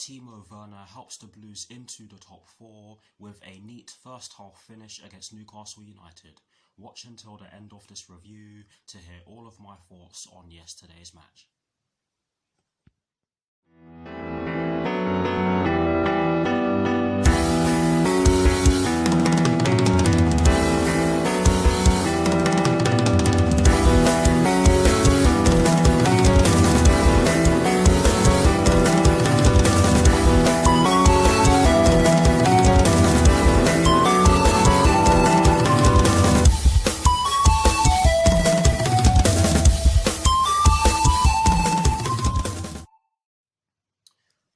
Timo Werner helps the Blues into the top four with a neat first half finish against Newcastle United. Watch until the end of this review to hear all of my thoughts on yesterday's match.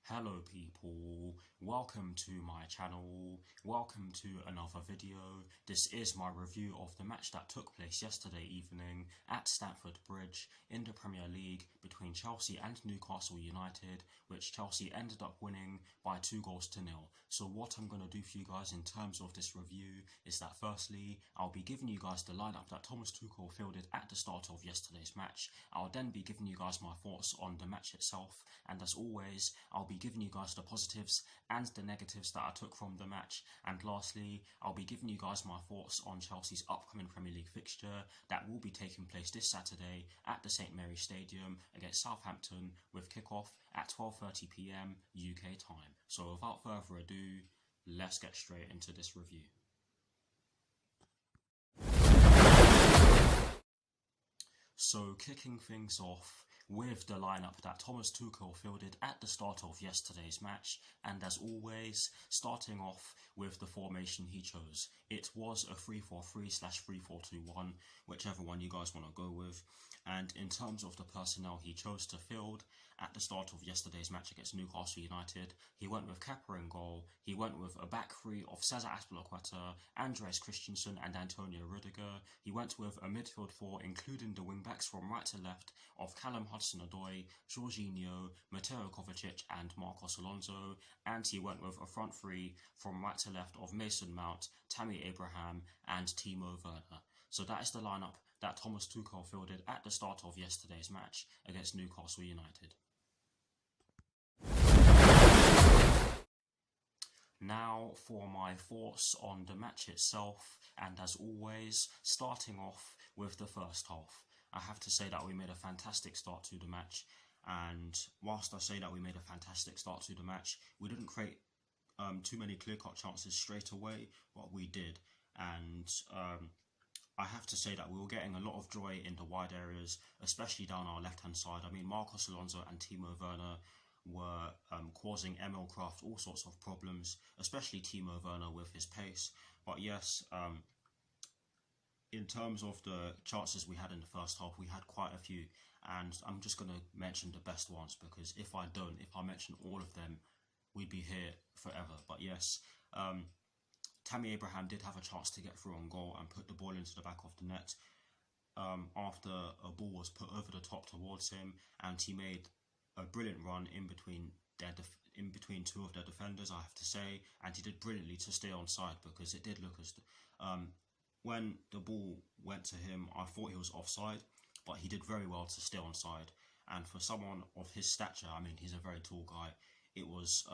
Hello people, welcome to my channel, welcome to another video. This is my review of the match that took place yesterday evening at Stamford Bridge in the Premier League between Chelsea and Newcastle United, which Chelsea ended up winning by 2-0. So what I'm going to do for you guys in terms of this review is that firstly, I'll be giving you guys the lineup that Thomas Tuchel fielded at the start of yesterday's match. I'll then be giving you guys my thoughts on the match itself, and as always, I'll be giving you guys the positives and the negatives that I took from the match, and lastly, I'll be giving you guys my thoughts on Chelsea's upcoming Premier League fixture that will be taking place this Saturday at the St Mary's Stadium against Southampton with kickoff at 12:30 PM UK time. So without further ado, let's get straight into this review. So kicking things off with the lineup that Thomas Tuchel fielded at the start of yesterday's match, and as always, starting off with the formation he chose. It was a 3-4-3/3-4-2-1, whichever one you guys want to go with. And in terms of the personnel he chose to field at the start of yesterday's match against Newcastle United, he went with Kepa in goal. He went with a back three of Cesar Azpilicueta, Andreas Christensen and Antonio Rudiger. He went with a midfield four including the wing-backs from right to left of Callum Hudson-Odoi, Jorginho, Mateo Kovacic and Marcos Alonso, and he went with a front three from right to left of Mason Mount, Tammy Abraham and Timo Werner. So that is the lineup that Thomas Tuchel fielded at the start of yesterday's match against Newcastle United. Now for my thoughts on the match itself, and as always, starting off with the first half. I have to say that we made a fantastic start to the match, and whilst I say that we made a fantastic start to the match, we didn't create too many clear-cut chances straight away, but we did. And I have to say that we were getting a lot of joy in the wide areas, especially down our left-hand side. I mean, Marcos Alonso and Timo Werner were causing Emil Kraft all sorts of problems, especially Timo Werner with his pace. But yes, in terms of the chances we had in the first half, we had quite a few, and I'm just going to mention the best ones, because if I mention all of them, we'd be here forever. But yes, Tammy Abraham did have a chance to get through on goal and put the ball into the back of the net after a ball was put over the top towards him, and he made a brilliant run in between two of their defenders, I have to say, and he did brilliantly to stay onside, because it did look as when the ball went to him, I thought he was offside, but he did very well to stay onside. And for someone of his stature, I mean, he's a very tall guy. It was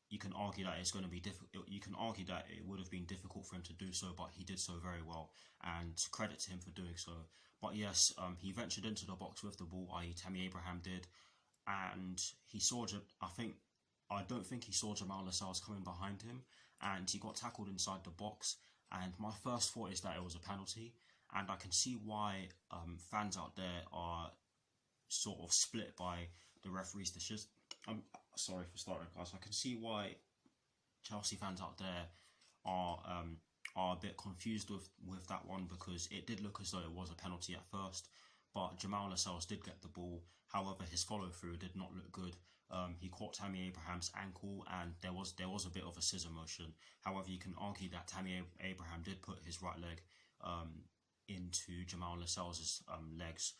you can argue that it's going to be difficult. You can argue that it would have been difficult for him to do so, but he did so very well, and credit to him for doing so. But yes, he ventured into the box with the ball, i.e. Tammy Abraham did, and he saw. I don't think he saw Jamal Lascelles coming behind him, and he got tackled inside the box. And my first thought is that it was a penalty, and I can see why fans out there are sort of split by the referee's decision. I'm sorry for starting, guys. I can see why Chelsea fans out there are a bit confused with that one, because it did look as though it was a penalty at first, but Jamal Lascelles did get the ball. However, his follow-through did not look good. He caught Tammy Abraham's ankle, and there was a bit of a scissor motion. However, you can argue that Tammy Abraham did put his right leg into Jamal Lascelles' legs.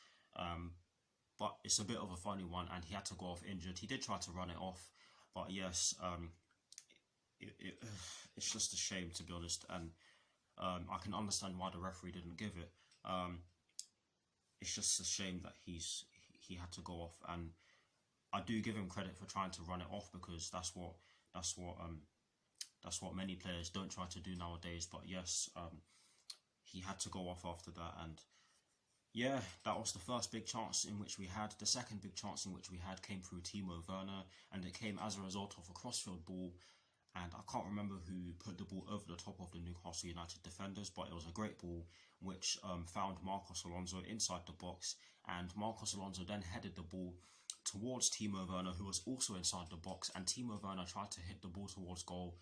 But it's a bit of a funny one, and he had to go off injured. He did try to run it off, but yes, it's just a shame, to be honest, and I can understand why the referee didn't give it. It's just a shame that he had to go off, and I do give him credit for trying to run it off, because that's what many players don't try to do nowadays. But yes, he had to go off after that, and yeah, that was the first big chance in which we had. The second big chance in which we had came through Timo Werner, and it came as a result of a crossfield ball. And I can't remember who put the ball over the top of the Newcastle United defenders, but it was a great ball which found Marcos Alonso inside the box, and Marcos Alonso then headed the ball towards Timo Werner, who was also inside the box, and Timo Werner tried to hit the ball towards goal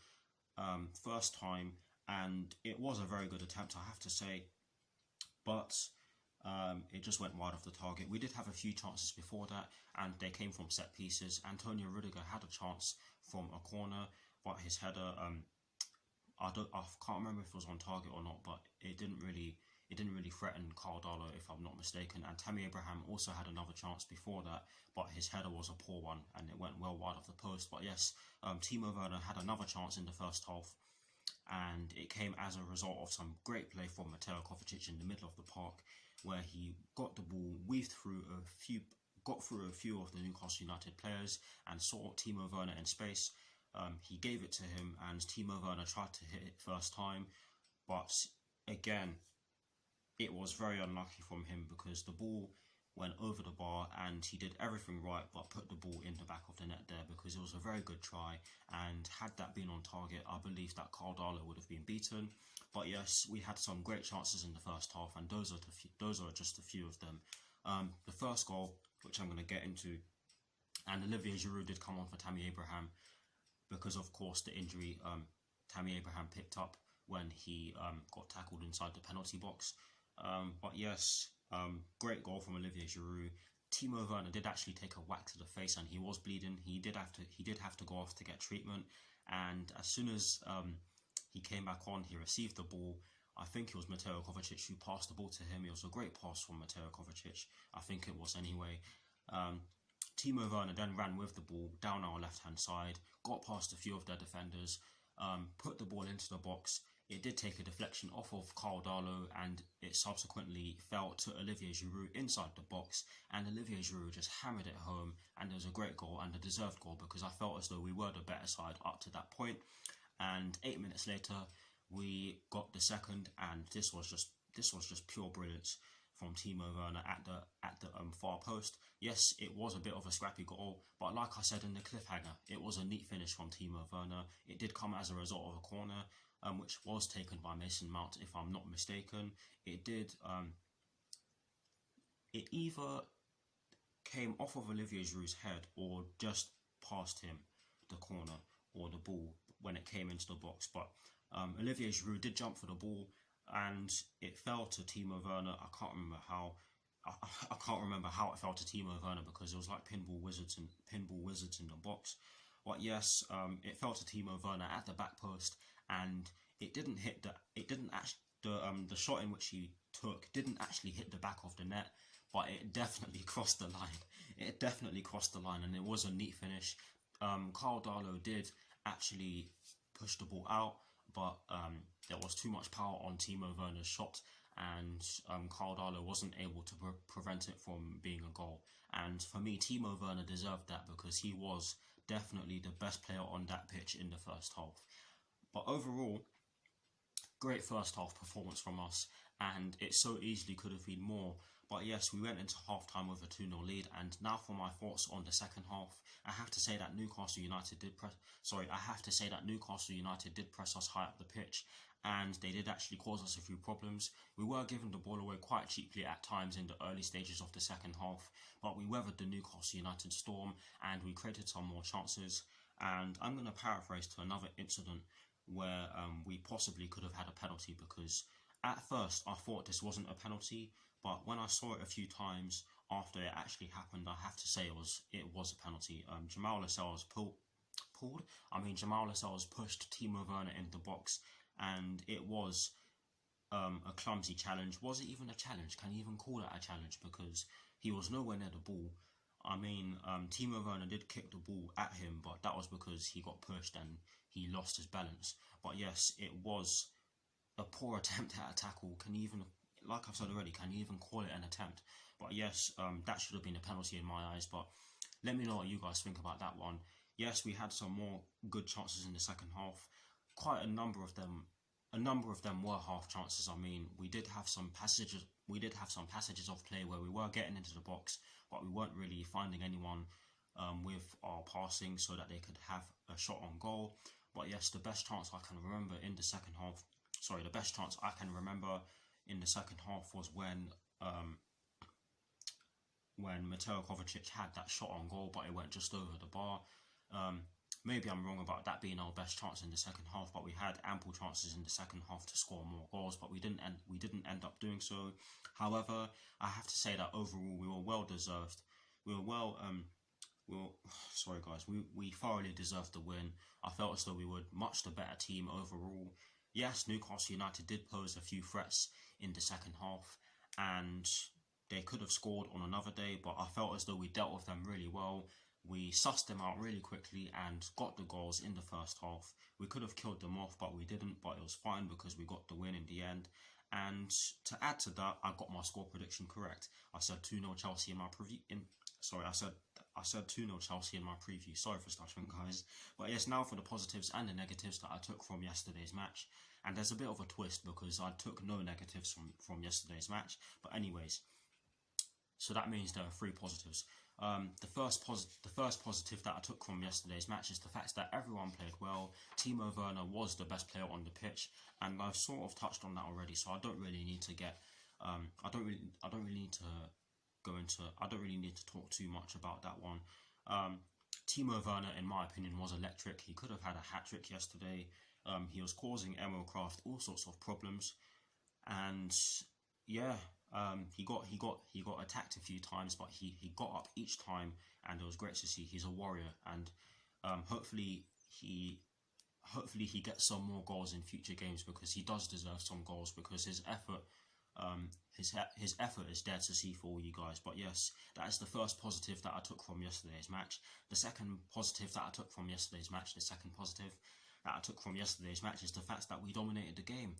first time, and it was a very good attempt, I have to say, but it just went wide of the target. We did have a few chances before that, and they came from set pieces. Antonio Rudiger had a chance from a corner, but his header, I can't remember if it was on target or not, but it didn't really threaten Carl Darlow, if I'm not mistaken. And Tammy Abraham also had another chance before that, but his header was a poor one, and it went well wide of the post. But yes, Timo Werner had another chance in the first half, and it came as a result of some great play from Mateo Kovacic in the middle of the park, where he got the ball, weaved through got through a few of the Newcastle United players, and saw Timo Werner in space. He gave it to him, and Timo Werner tried to hit it first time, but again, it was very unlucky from him, because the ball went over the bar, and he did everything right but put the ball in the back of the net there, because it was a very good try, and had that been on target, I believe that Carl Darlow would have been beaten. But yes, we had some great chances in the first half, and those are just a few of them. The first goal, which I'm going to get into, and Olivier Giroud did come on for Tammy Abraham, because of course the injury Tammy Abraham picked up when he got tackled inside the penalty box. But yes, great goal from Olivier Giroud. Timo Werner did actually take a whack to the face, and he was bleeding. He did have to go off to get treatment, and as soon as he came back on, he received the ball. I think it was Mateo Kovacic who passed the ball to him. It was a great pass from Mateo Kovacic. I think it was anyway. Timo Werner then ran with the ball down our left-hand side, got past a few of their defenders, put the ball into the box. It did take a deflection off of Carl Darlow, and it subsequently fell to Olivier Giroud inside the box, and Olivier Giroud just hammered it home, and it was a great goal and a deserved goal, because I felt as though we were the better side up to that point. And 8 minutes later, we got the second, and this was just pure brilliance from Timo Werner at the far post. Yes, it was a bit of a scrappy goal, but like I said in the cliffhanger, it was a neat finish from Timo Werner. It did come as a result of a corner, which was taken by Mason Mount, if I'm not mistaken. It did. It either came off of Olivier Giroud's head or just past him, the corner or the ball, when it came into the box. But Olivier Giroud did jump for the ball, and it fell to Timo Werner. I can't remember how it fell to Timo Werner, because it was like pinball wizards in the box. But yes, it fell to Timo Werner at the back post, and the shot in which he took didn't actually hit the back of the net, but it definitely crossed the line. It definitely crossed the line, and it was a neat finish. Carl Darlow did actually push the ball out, but there was too much power on Timo Werner's shot, and Carl Darlow wasn't able to prevent it from being a goal. And for me, Timo Werner deserved that, because he was definitely the best player on that pitch in the first half. But overall, great first half performance from us, and it so easily could have been more. But yes, we went into half-time with a 2-0 lead, and now for my thoughts on the second half. I have to say that Newcastle United did press us high up the pitch, and they did actually cause us a few problems. We were giving the ball away quite cheaply at times in the early stages of the second half, but we weathered the Newcastle United storm, and we created some more chances. And I'm going to paraphrase to another incident where we possibly could have had a penalty, because at first I thought this wasn't a penalty, but when I saw it a few times after it actually happened, I have to say it was a penalty. Jamal Lascelles pushed Timo Werner in the box, and it was a clumsy challenge. Was it even a challenge? Can you even call it a challenge? Because he was nowhere near the ball. I mean, Timo Werner did kick the ball at him, but that was because he got pushed and he lost his balance. But yes, it was a poor attempt at a tackle. Like I've said already, can you even call it an attempt? But yes, that should have been a penalty in my eyes. But Let me know what you guys think about that one. Yes, we had some more good chances in the second half. Quite a number of them. A number of them were half chances. I mean, we did have some passages. We did have some passages of play where we were getting into the box, but we weren't really finding anyone with our passing so that they could have a shot on goal. But yes, the best chance I can remember in the second half. Sorry, the best chance I can remember in the second half was when Mateo Kovacic had that shot on goal, but it went just over the bar. Maybe I'm wrong about that being our best chance in the second half, but we had ample chances in the second half to score more goals, but we didn't end up doing so. However, I have to say that overall we were well deserved. Sorry guys, we thoroughly deserved the win. I felt as though we were much the better team overall. Yes, Newcastle United did pose a few threats in the second half, and they could have scored on another day, but I felt as though we dealt with them really well. We sussed them out really quickly and got the goals in the first half. We could have killed them off, but we didn't, but it was fine because we got the win in the end. And to add to that, I got my score prediction correct. I said 2-0 Chelsea in my preview. I said 2-0 Chelsea in my preview. Sorry for stuttering, guys. But yes, now for the positives and the negatives that I took from yesterday's match. And there's a bit of a twist because I took no negatives from yesterday's match. But anyways, so that means there are 3 positives. The first positive that I took from yesterday's match is the fact that everyone played well. Timo Werner was the best player on the pitch, and I've sort of touched on that already. So I don't really need to get, I don't really need to talk too much about that one. Timo Werner, in my opinion, was electric. He could have had a hat-trick yesterday. He was causing Emil Kraft all sorts of problems, and yeah. He got attacked a few times, but he got up each time, and it was great to see. He's a warrior, and hopefully he gets some more goals in future games because he does deserve some goals because his effort is there to see for all you guys. But yes, that is the first positive that I took from yesterday's match. The second positive that I took from yesterday's match is the fact that we dominated the game.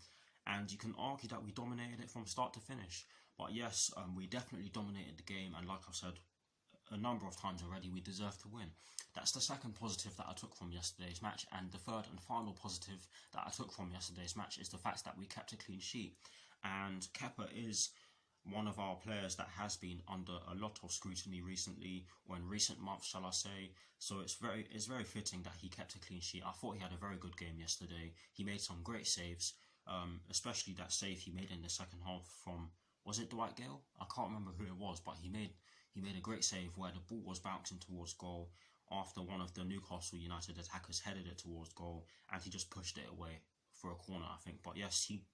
And you can argue that we dominated it from start to finish. But yes, we definitely dominated the game. And like I've said a number of times already, we deserve to win. That's the second positive that I took from yesterday's match. And the third and final positive that I took from yesterday's match is the fact that we kept a clean sheet. And Kepa is one of our players that has been under a lot of scrutiny recently, or in recent months, shall I say. So it's very fitting that he kept a clean sheet. I thought he had a very good game yesterday. He made some great saves. Especially that save he made in the second half from, was it Dwight Gale? I can't remember who it was, but he made a great save where the ball was bouncing towards goal after one of the Newcastle United attackers headed it towards goal, and he just pushed it away for a corner, I think. But yes, he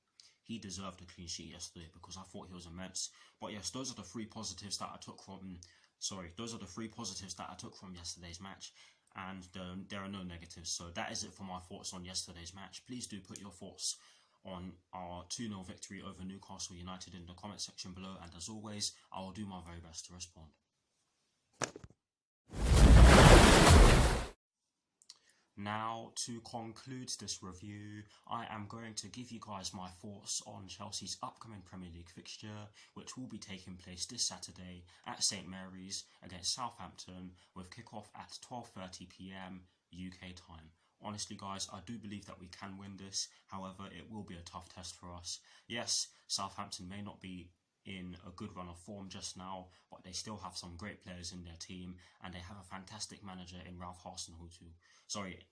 deserved a clean sheet yesterday because I thought he was immense. But yes, those are the 3 positives that I took from yesterday's match. And there are no negatives. So that is it for my thoughts on yesterday's match. Please do put your thoughts on our 2-0 victory over Newcastle United in the comment section below, and as always, I will do my very best to respond. Now, to conclude this review, I am going to give you guys my thoughts on Chelsea's upcoming Premier League fixture, which will be taking place this Saturday at St Mary's against Southampton, with kickoff at 12:30 PM UK time. Honestly, guys, I do believe that we can win this. However, it will be a tough test for us. Yes, Southampton may not be in a good run of form just now, but they still have some great players in their team, and they have a fantastic manager in Ralph Hasenhüttl. Sorry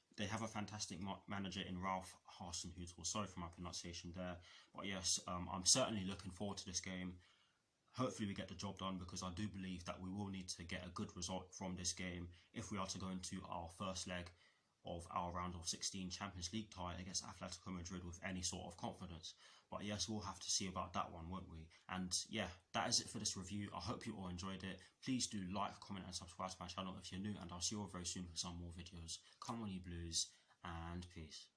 for my pronunciation there. But yes, I'm certainly looking forward to this game. Hopefully we get the job done, because I do believe that we will need to get a good result from this game if we are to go into our first leg of our round of 16 Champions League tie against Atletico Madrid with any sort of confidence. But yes, we'll have to see about that one, won't we? And yeah, that is it for this review. I hope you all enjoyed it. Please do like, comment and subscribe to my channel if you're new, and I'll see you all very soon for some more videos. Come on you Blues, and peace.